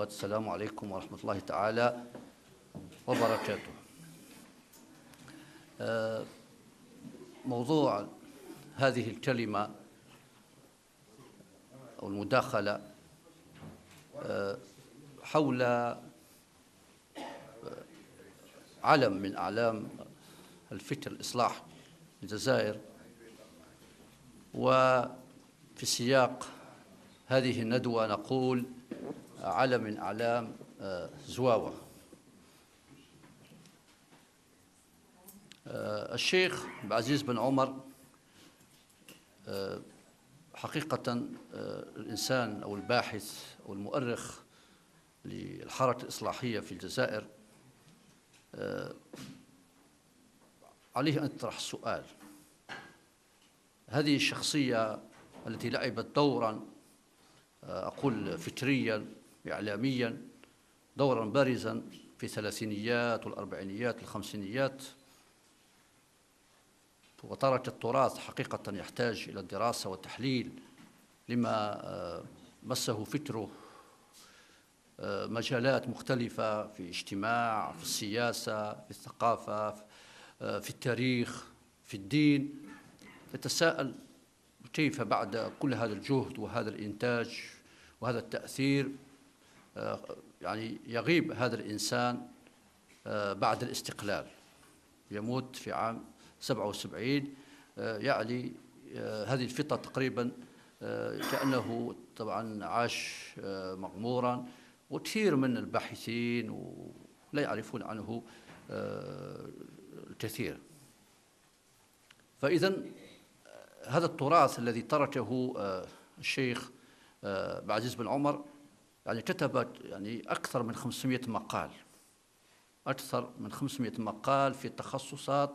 السلام عليكم ورحمة الله تعالى وبركاته. موضوع هذه الكلمة أو المداخلة حول علم من أعلام الفكر الإصلاح الجزائر، وفي سياق هذه الندوة نقول علم من أعلام زواوة. الشيخ عبد العزيز بن عمر حقيقة الإنسان أو الباحث أو المؤرخ للحركة الإصلاحية في الجزائر عليه أن يطرح السؤال: هذه الشخصية التي لعبت دورا أقول فكريا إعلاميا دورا بارزا في الثلاثينيات والأربعينيات والخمسينيات، وترك التراث حقيقة يحتاج إلى الدراسة والتحليل لما مسه فكره مجالات مختلفة في الاجتماع، في السياسة، في الثقافة، في التاريخ، في الدين. يتساءل كيف بعد كل هذا الجهد وهذا الإنتاج وهذا التأثير يعني يغيب هذا الإنسان بعد الاستقلال، يموت في عام 77. يعني هذه الفترة تقريبا كأنه طبعا عاش مغمورا، وكثير من الباحثين لا يعرفون عنه الكثير. فإذا هذا التراث الذي تركه الشيخ عبد العزيز بن عمر، يعني كتب يعني أكثر من 500 مقال، أكثر من 500 مقال في تخصصات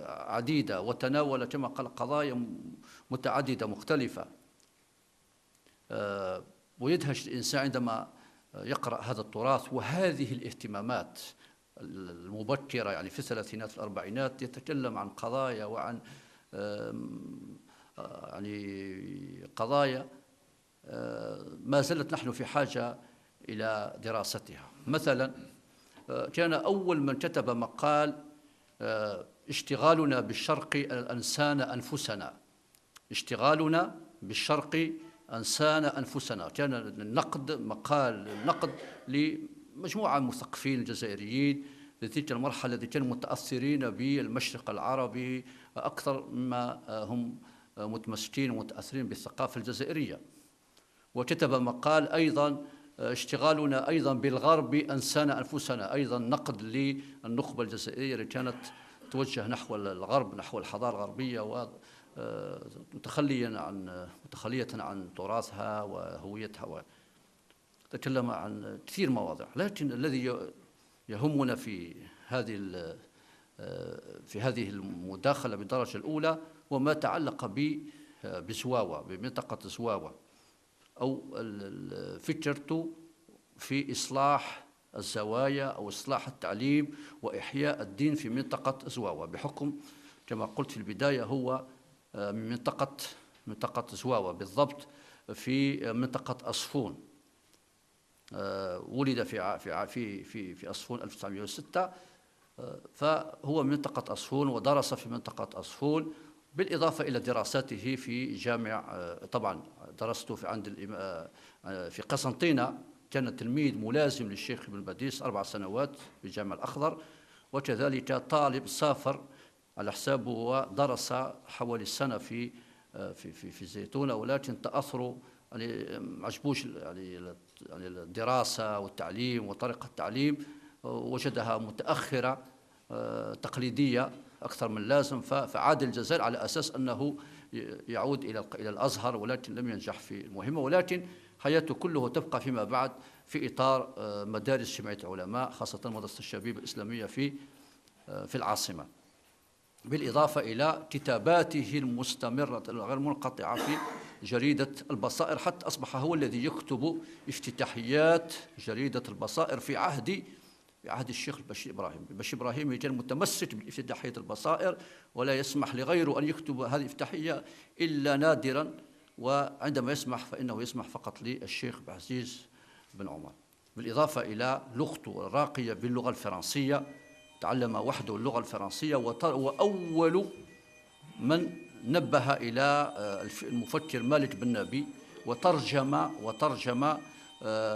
عديدة، وتناول كما قال قضايا متعددة مختلفة. ويدهش الإنسان عندما يقرأ هذا التراث وهذه الاهتمامات المبكرة، يعني في الثلاثينات في الأربعينات يتكلم عن قضايا وعن يعني قضايا ما زلت نحن في حاجة إلى دراستها. مثلا كان أول من كتب مقال: اشتغالنا بالشرق أنسانا أنفسنا، اشتغالنا بالشرق أنسانا أنفسنا. كان النقد مقال نقد لمجموعة من المثقفين الجزائريين لتلك المرحلة التي كانوا متأثرين بالمشرق العربي أكثر مما هم متمسكين ومتأثرين بالثقافة الجزائرية. وكتب مقال أيضا: اشتغالنا أيضا بالغرب أنسانا أنفسنا، أيضا نقد للنخبة الجزائرية اللي كانت توجه نحو الغرب، نحو الحضارة الغربية، متخلية عن تراثها وهويتها. تكلم عن كثير مواضيع، لكن الذي يهمنا في هذه المداخلة بالدرجة الأولى وما تعلق بزواوة، بمنطقة زواوة، أو فكرته في إصلاح الزوايا أو إصلاح التعليم وإحياء الدين في منطقة زواوة، بحكم كما قلت في البداية هو من منطقة زواوة، بالضبط في منطقة أصفون. ولد في أصفون 1906، فهو من منطقة أصفون ودرس في منطقة أصفون، بالإضافة إلى دراساته في جامع. طبعا درسته في قسنطينة، كان تلميذ ملازم للشيخ ابن باديس 4 سنوات في الجامع الأخضر، وكذلك طالب سافر على حسابه ودرس حوالي سنة في الزيتونة، ولكن تأثره يعني معجبوش يعني الدراسة والتعليم وطريقة التعليم، وجدها متأخرة تقليدية أكثر من لازم، فعاد الجزائر على أساس أنه يعود إلى الأزهر، ولكن لم ينجح في المهمة، ولكن حياته كله تبقى فيما بعد في إطار مدارس جمعية العلماء، خاصة مدرسة الشبيب الإسلامية في العاصمة، بالإضافة إلى كتاباته المستمرة غير منقطعة في جريدة البصائر، حتى أصبح هو الذي يكتب افتتاحيات جريدة البصائر في عهد الشيخ البشير إبراهيم. البشير إبراهيم كان متمسك بافتتاحية البصائر، ولا يسمح لغيره أن يكتب هذه الافتتاحية إلا نادرا، وعندما يسمح فإنه يسمح فقط للشيخ عبد العزيز بن عمر. بالإضافة إلى لغته الراقية باللغة الفرنسية، تعلم وحده اللغة الفرنسية، وأول من نبه إلى المفكر مالك بن نبي وترجم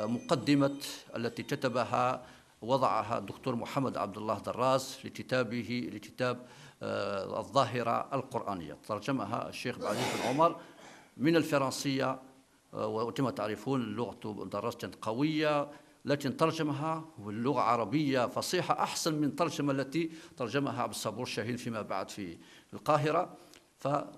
مقدمة التي كتبها وضعها الدكتور محمد عبد الله دراس لكتاب الظاهرة القرآنية، ترجمها الشيخ عبد العزيز بن عمر من الفرنسية، وكما تعرفون لغة دراس كانت قوية، لكن ترجمها باللغة العربية فصيحة أحسن من الترجمة التي ترجمها عبد الصبور شاهين فيما بعد في القاهرة،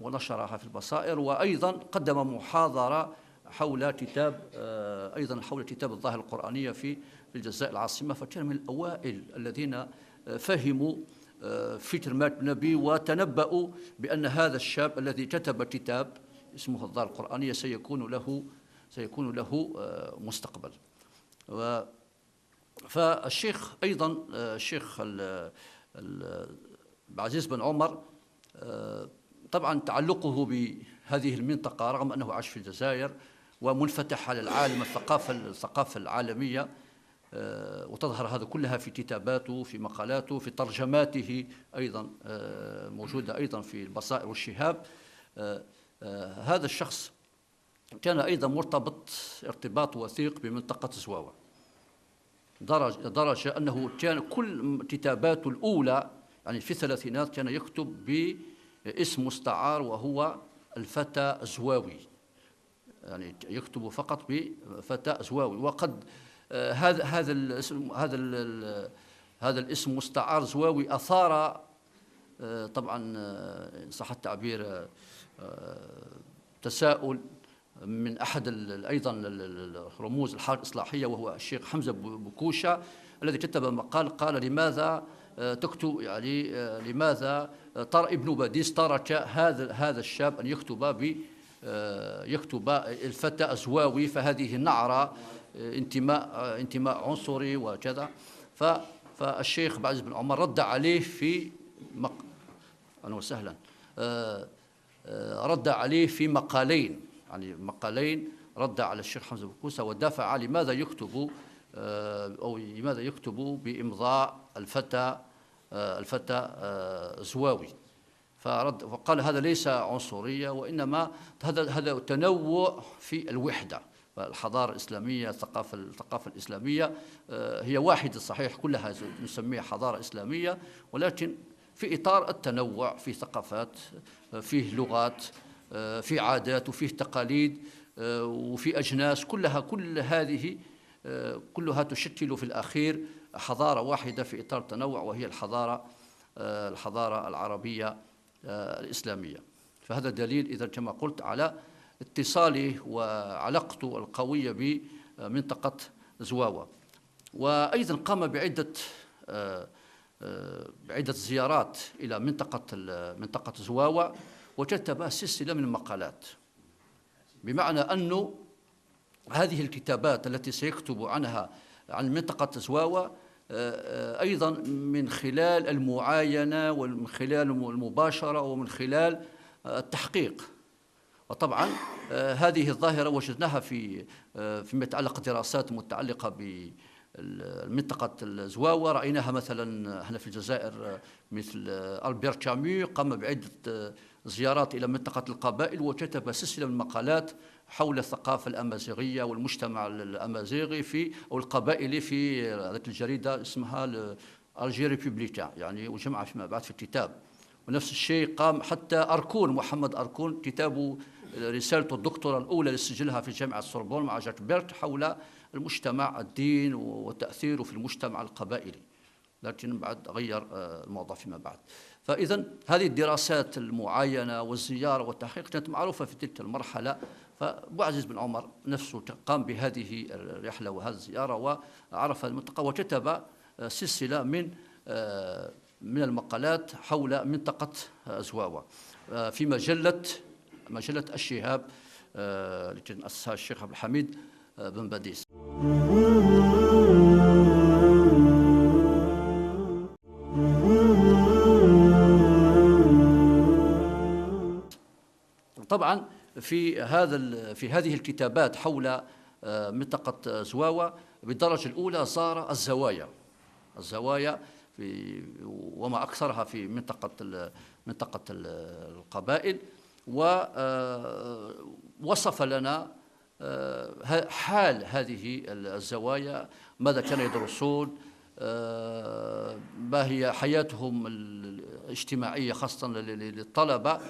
ونشرها في البصائر. وأيضا قدم محاضرة حول كتاب الظاهرة القرآنية في الجزائر العاصمة، فكان من الأوائل الذين فهموا فكر مالك بن نبي وتنبأوا بأن هذا الشاب الذي كتب كتاب اسمه الظاهرة القرآنية سيكون له مستقبل. فالشيخ أيضا الشيخ عبد العزيز بن عمر طبعا تعلقه بهذه المنطقة، رغم أنه عاش في الجزائر ومنفتح على العالم الثقافة العالمية، وتظهر هذا كلها في كتاباته، في مقالاته، في ترجماته أيضا موجودة أيضا في البصائر والشهاب. هذا الشخص كان أيضا مرتبط ارتباط وثيق بمنطقة زواوة، درجة أنه كان كل كتاباته الأولى يعني في الثلاثينات كان يكتب باسم مستعار وهو الفتى زواوي، يعني يكتب فقط بفتى زواوي. وقد هذا الاسم مستعار زواوي أثار طبعا إن صح التعبير تساؤل من أحد أيضا الرموز الحركة الإصلاحية، وهو الشيخ حمزة بكوشة، الذي كتب مقال قال لماذا تكتب، يعني لماذا ترى ابن باديس ترك هذا الشاب أن يكتب الفتى الزواوي، فهذه نعرة انتماء عنصري وكذا. فالشيخ عبد العزيز بن عمر رد عليه أهلا وسهلا، رد عليه في مقالين، يعني مقالين رد على الشيخ حمزة بكوسة ودافع لماذا يكتب بإمضاء الفتى زواوي، فقال هذا ليس عنصرية، وإنما هذا تنوع في الوحدة. الحضارة الإسلامية، الثقافة الإسلامية هي واحدة صحيح، كلها نسميها حضارة إسلامية، ولكن في إطار التنوع، في ثقافات، فيه لغات، في عادات، وفيه تقاليد، وفي أجناس، كل هذه كلها تشكل في الأخير حضارة واحدة في إطار التنوع، وهي الحضارة العربية الإسلامية. فهذا دليل إذا كما قلت على اتصاله وعلاقته القوية بمنطقة زواوة. وأيضا قام بعدة زيارات إلى منطقة زواوة، وكتب سلسلة من المقالات، بمعنى أنه هذه الكتابات التي سيكتب عنها عن منطقة زواوة أيضا من خلال المعاينة ومن خلال المباشرة ومن خلال التحقيق. وطبعا هذه الظاهرة وجدناها فيما يتعلق دراسات متعلقة بمنطقة الزواوة، رأيناها مثلا هنا في الجزائر مثل ألبير كامو قام بعدة زيارات إلى منطقة القبائل، وكتب سلسلة من المقالات حول الثقافة الأمازيغية والمجتمع الأمازيغي أو القبائلي في هذه الجريدة اسمها الجي ريبوبليكان، يعني وجمع فيما بعد في الكتاب. ونفس الشيء قام حتى محمد أركون كتابه رسالته الدكتوراه الأولى اللي سجلها في جامعة السوربون مع جاك بيرت حول المجتمع، الدين وتأثيره في المجتمع القبائلي، لكن بعد غير الموضوع فيما بعد. فإذا هذه الدراسات المعاينة والزيارة والتحقيق كانت معروفة في تلك المرحلة. فأبو عزيز بن عمر نفسه قام بهذه الرحلة وهذه الزيارة وعرف المنطقة، وكتب سلسلة من المقالات حول منطقة زواوة في مجلة الشهاب التي أسسها الشيخ عبد الحميد بن باديس. طبعا في هذه الكتابات حول منطقة زواوة بالدرجة الأولى زار الزوايا وما أكثرها في منطقة القبائل، ووصف لنا حال هذه الزوايا، ماذا كانوا يدرسون، ما هي حياتهم الاجتماعية خاصة للطلبة.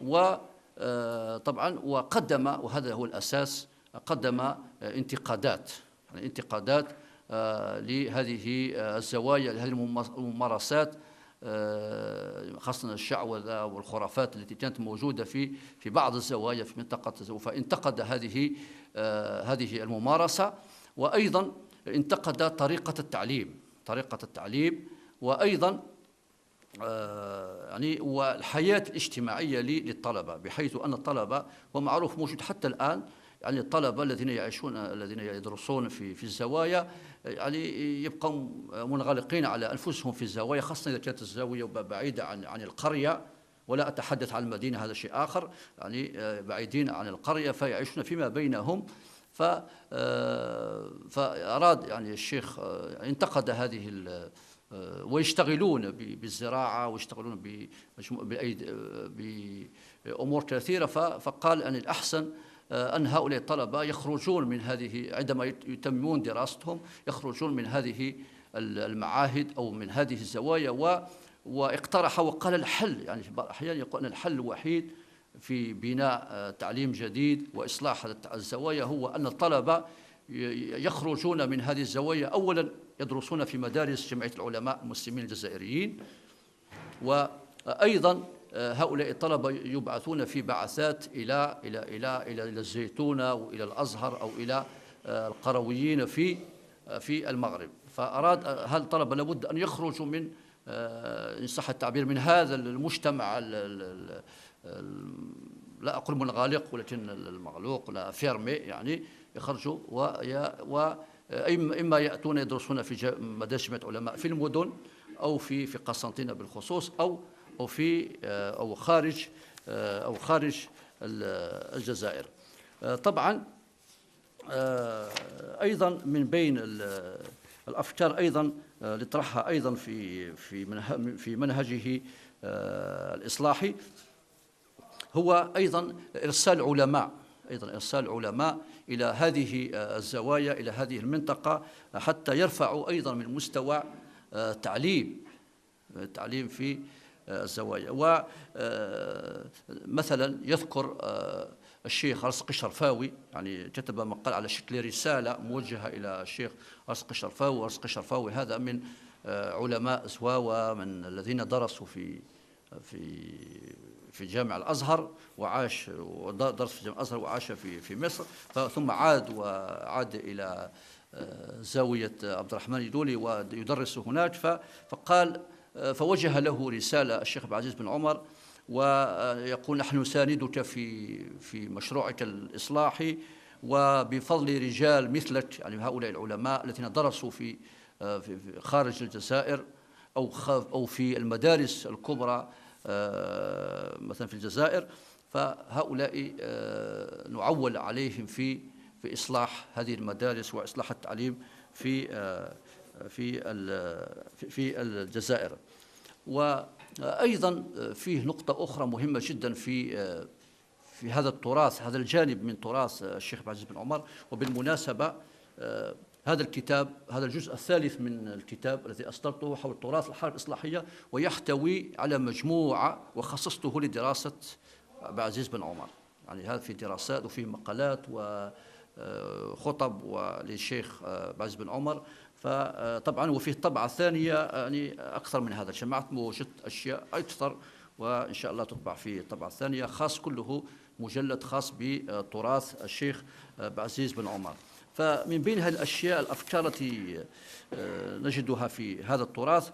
وطبعا وقدم، وهذا هو الأساس، قدم انتقادات لهذه الزوايا، لهذه الممارسات، خاصة الشعوذة والخرافات التي كانت موجودة في بعض الزوايا في منطقة زواوة. فانتقد هذه الممارسة، وأيضا انتقد طريقة التعليم، وأيضا يعني والحياة الاجتماعية للطلبة، بحيث أن الطلبة ومعروف موجود حتى الآن، يعني الطلبة الذين يدرسون في الزوايا يعني يبقوا منغلقين على أنفسهم في الزوايا، خاصة إذا كانت الزاوية بعيدة عن القرية، ولا أتحدث عن المدينة، هذا شيء آخر، يعني بعيدين عن القرية فيعيشون فيما بينهم. فأراد يعني الشيخ انتقد هذه ويشتغلون بالزراعة، ويشتغلون بأمور كثيرة. فقال أن الأحسن أن هؤلاء الطلبة يخرجون من هذه، عندما يتمون دراستهم يخرجون من هذه المعاهد أو من هذه الزوايا. واقترح وقال الحل، يعني أحيانا يقول أن الحل الوحيد في بناء تعليم جديد وإصلاح الزوايا هو أن الطلبة يخرجون من هذه الزوايا، أولا يدرسون في مدارس جمعية العلماء المسلمين الجزائريين، وأيضا هؤلاء الطلبة يبعثون في بعثات إلى الزيتونة وإلى الأزهر أو إلى القرويين في المغرب. فأراد الطلبة لابد أن يخرجوا من، إن صح التعبير، من هذا المجتمع لا أقول منغلق ولكن المغلوق، لا فيرمي، يعني يخرجوا إما يأتون يدرسون في مدارس جمعية علماء في المدن أو في قسنطينة بالخصوص، أو خارج الجزائر. طبعا أيضا من بين الأفكار أيضا اللي طرحها أيضا في منهجه الإصلاحي هو أيضا إرسال علماء إلى هذه الزوايا، إلى هذه المنطقة، حتى يرفعوا أيضا من مستوى التعليم في الزوايا. ومثلا يذكر الشيخ رزقي الشرفاوي، يعني كتب مقال على شكل رسالة موجهة إلى الشيخ رزقي الشرفاوي. ورزقي الشرفاوي هذا من علماء زواوة، من الذين درسوا في جامع الأزهر، ودرس في جامع الأزهر وعاش في مصر، ثم عاد إلى زاوية عبد الرحمن يدولي ويدرس هناك. فقال، فوجه له رسالة الشيخ عبد العزيز بن عمر، ويقول: نحن نساندك في مشروعك الإصلاحي، وبفضل رجال مثلك، يعني هؤلاء العلماء الذين درسوا في خارج الجزائر أو في المدارس الكبرى مثلا في الجزائر، فهؤلاء نعول عليهم في إصلاح هذه المدارس وإصلاح التعليم في الجزائر. وأيضا فيه نقطة أخرى مهمة جدا في هذا التراث، هذا الجانب من تراث الشيخ عبد العزيز بن عمر. وبالمناسبة هذا الكتاب، هذا الجزء الثالث من الكتاب الذي أصدرته حول تراث الحركة الإصلاحية، ويحتوي على مجموعة وخصصته لدراسة عبد العزيز بن عمر، يعني هذا في دراسات وفي مقالات خطب وللشيخ عبد العزيز بن عمر. فطبعا وفيه طبعة ثانية يعني أكثر من هذا، جمعت وجدت أشياء أكثر، وإن شاء الله تطبع في طبعة ثانية خاص، كله مجلد خاص بتراث الشيخ عبد العزيز بن عمر. فمن بين هذه الأشياء الأفكار التي نجدها في هذا التراث،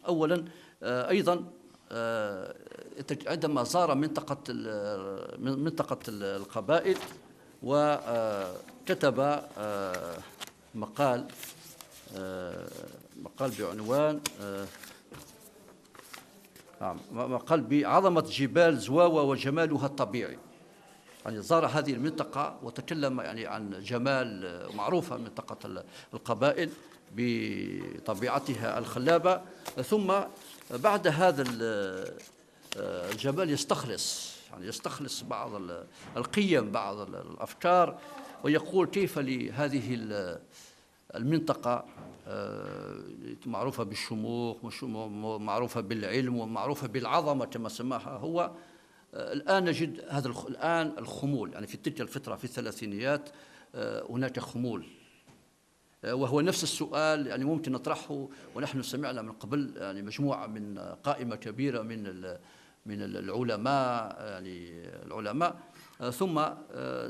أولا أيضا عندما زار منطقة القبائل وكتب مقال بعنوان مقال بعظمة جبال زواوة وجمالها الطبيعي. يعني زار هذه المنطقة وتكلم يعني عن جمال معروفة منطقة القبائل بطبيعتها الخلابة، ثم بعد هذا الجمال يستخلص بعض القيم، بعض الأفكار، ويقول كيف لهذه المنطقة معروفة بالشموخ، معروفة بالعلم، ومعروفة بالعظمة كما سماها هو. الآن نجد هذا الآن الخمول، يعني في تلك الفترة في الثلاثينيات هناك خمول، وهو نفس السؤال يعني ممكن نطرحه. ونحن سمعنا من قبل يعني مجموعة من قائمة كبيرة من العلماء، ثم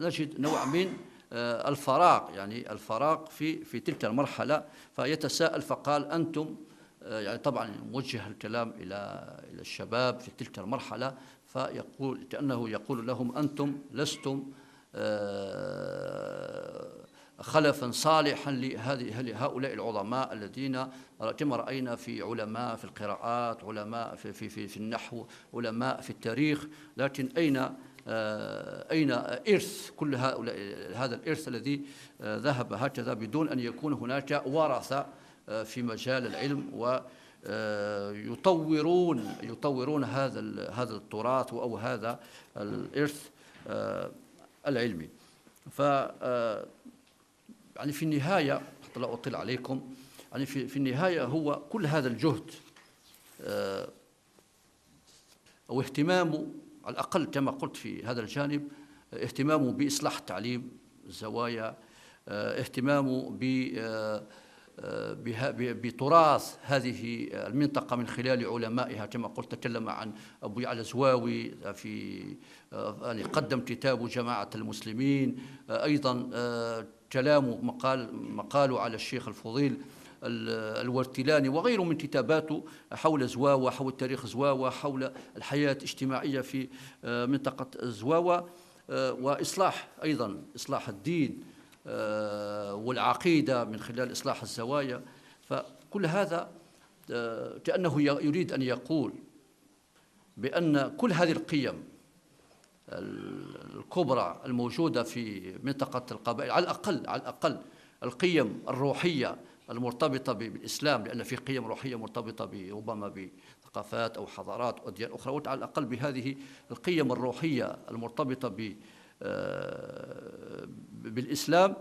نجد نوع من الفراغ في تلك المرحلة، فيتساءل فقال أنتم، يعني طبعا موجه الكلام إلى الشباب في تلك المرحلة، فيقول كأنه يقول لهم أنتم لستم خلفا صالحا لهؤلاء العظماء الذين كما رأينا في علماء في القراءات، علماء في النحو، علماء في التاريخ، لكن أين إرث كل هؤلاء؟ هذا الإرث الذي ذهب هكذا بدون أن يكون هناك ورثة في مجال العلم ويطورون هذا التراث أو هذا الإرث العلمي. يعني في النهاية، حتى لا أطيل عليكم، يعني في النهاية هو كل هذا الجهد أو اهتمامه، على الأقل كما قلت في هذا الجانب، اهتمامه بإصلاح التعليم، الزوايا، اهتمامه بتراث هذه المنطقة من خلال علمائها. كما قلت تكلم عن أبو يعلى الزواوي يعني قدم كتاب جماعة المسلمين، أيضا كلامه مقاله على الشيخ الفضيل الورتلاني وغيره من كتاباته حول زواوة، حول تاريخ زواوة، حول الحياة الاجتماعية في منطقة زواوة، وإصلاح أيضا إصلاح الدين والعقيدة من خلال إصلاح الزوايا. فكل هذا كأنه يريد أن يقول بأن كل هذه القيم الكبرى الموجودة في منطقة القبائل، على الأقل القيم الروحية المرتبطة بالإسلام، لأن في قيم روحية مرتبطة ربما بثقافات أو حضارات أو أديان أخرى، على الأقل بهذه القيم الروحية المرتبطة بالإسلام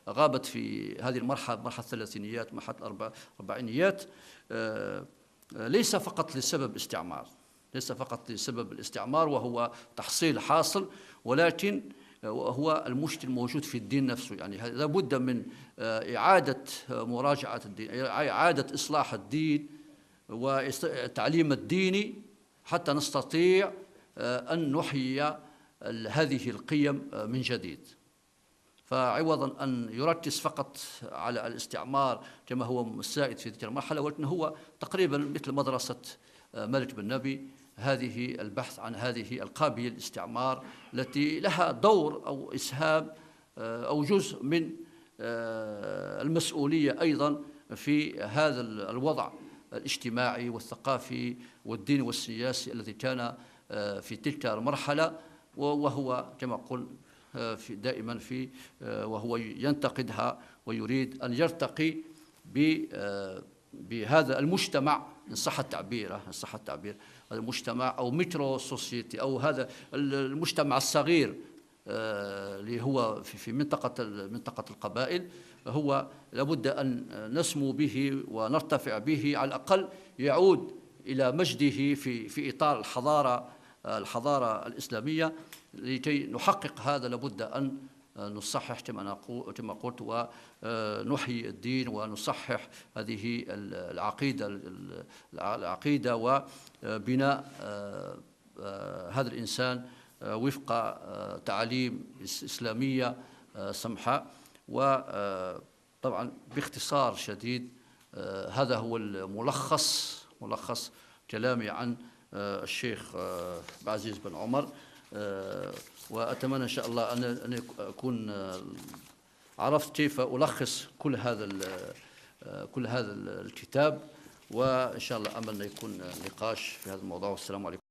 غابت في هذه مرحلة الثلاثينيات، مرحلة الأربعينيات، ليس فقط لسبب الاستعمار وهو تحصيل حاصل، ولكن هو المشكل موجود في الدين نفسه. يعني لابد من إعادة مراجعة الدين، إعادة إصلاح الدين والتعليم الديني حتى نستطيع أن نحيي هذه القيم من جديد. فعوضا أن يركز فقط على الاستعمار كما هو السائد في تلك المرحلة، ولكن هو تقريبا مثل مدرسة مالك بن نبي، هذه البحث عن هذه القابلية للاستعمار التي لها دور أو إسهام أو جزء من المسؤولية أيضا في هذا الوضع الاجتماعي والثقافي والديني والسياسي الذي كان في تلك المرحلة، وهو كما قلت دائما وهو ينتقدها ويريد أن يرتقي بهذا المجتمع، إن صح التعبير هذا المجتمع أو ميكرو سوسيتي أو هذا المجتمع الصغير اللي هو في منطقة القبائل، هو لابد أن نسمو به ونرتفع به، على الأقل يعود إلى مجده في إطار الحضارة الحضارة الإسلامية. لكي نحقق هذا لابد أن نصحح كما قلت ونحيي الدين ونصحح هذه العقيدة وبناء هذا الإنسان وفق تعاليم إسلامية سمحاء. وطبعا باختصار شديد هذا هو ملخص كلامي عن الشيخ عبد العزيز بن عمر. وأتمنى إن شاء الله أن أكون عرفت كيف ألخص كل هذا الكتاب، وإن شاء الله أمل أن يكون نقاش في هذا الموضوع. والسلام عليكم.